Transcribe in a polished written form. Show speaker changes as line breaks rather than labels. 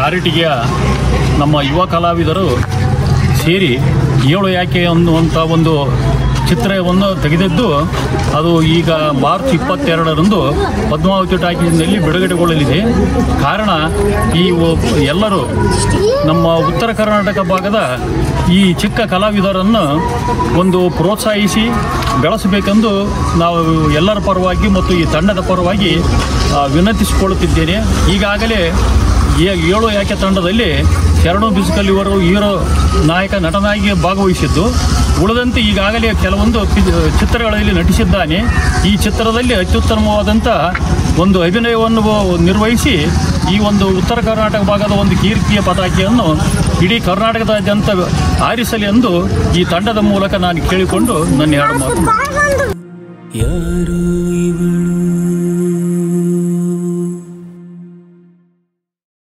ಕಾರಟಗಿಯ ನಮ್ಮ ಯುವ ಕಲಾವಿದರು ಸೇರಿ ಏಳು ಯಾಕೆ ಅನ್ನುವಂಥ ಒಂದು ಚಿತ್ರವನ್ನು ತೆಗೆದಿದ್ದು ಅದು ಈಗ ಮಾರ್ಚ್ 22ರಂದು ಪದ್ಮಾವತಿ ಟಾಕೀಸ್ನಲ್ಲಿ ಬಿಡುಗಡೆಗೊಳ್ಳಲಿದೆ. ಕಾರಣ ಈ ಎಲ್ಲರೂ ನಮ್ಮ ಉತ್ತರ ಕರ್ನಾಟಕ ಭಾಗದ ಈ ಚಿಕ್ಕ ಕಲಾವಿದರನ್ನು ಒಂದು ಪ್ರೋತ್ಸಾಹಿಸಿ ಬೆಳೆಸಬೇಕೆಂದು ನಾವು ಎಲ್ಲರ ಪರವಾಗಿ ಮತ್ತು ಈ ತಂಡದ ಪರವಾಗಿ ವಿನಂತಿಸಿಕೊಳ್ಳುತ್ತಿದ್ದೇನೆ. ಈಗಾಗಲೇ ಏಳು ಯಾಕೆ ತಂಡದಲ್ಲಿ ಶರಣು ಬಿಸ್ಕಲ್ ಇವರು ಹೀರೋ ನಾಯಕ ನಟನಾಗಿ ಭಾಗವಹಿಸಿದ್ದು, ಉಳಿದಂತೆ ಈಗಾಗಲೇ ಕೆಲವೊಂದು ಚಿತ್ರಗಳಲ್ಲಿ ನಟಿಸಿದ್ದಾನೆ. ಈ ಚಿತ್ರದಲ್ಲಿ ಅತ್ಯುತ್ತಮವಾದಂಥ ಒಂದು ಅಭಿನಯವನ್ನು ನಿರ್ವಹಿಸಿ ಈ ಒಂದು ಉತ್ತರ ಕರ್ನಾಟಕ ಭಾಗದ ಒಂದು ಕೀರ್ತಿಯ ಪತಾಕೆಯನ್ನು ಇಡೀ ಕರ್ನಾಟಕದಾದ್ಯಂತ ಹಾರಿಸಲಿ ಎಂದು ಈ ತಂಡದ ಮೂಲಕ ನಾನು ಕೇಳಿಕೊಂಡು ನನ್ನ ಎರಡು ಮಾತು.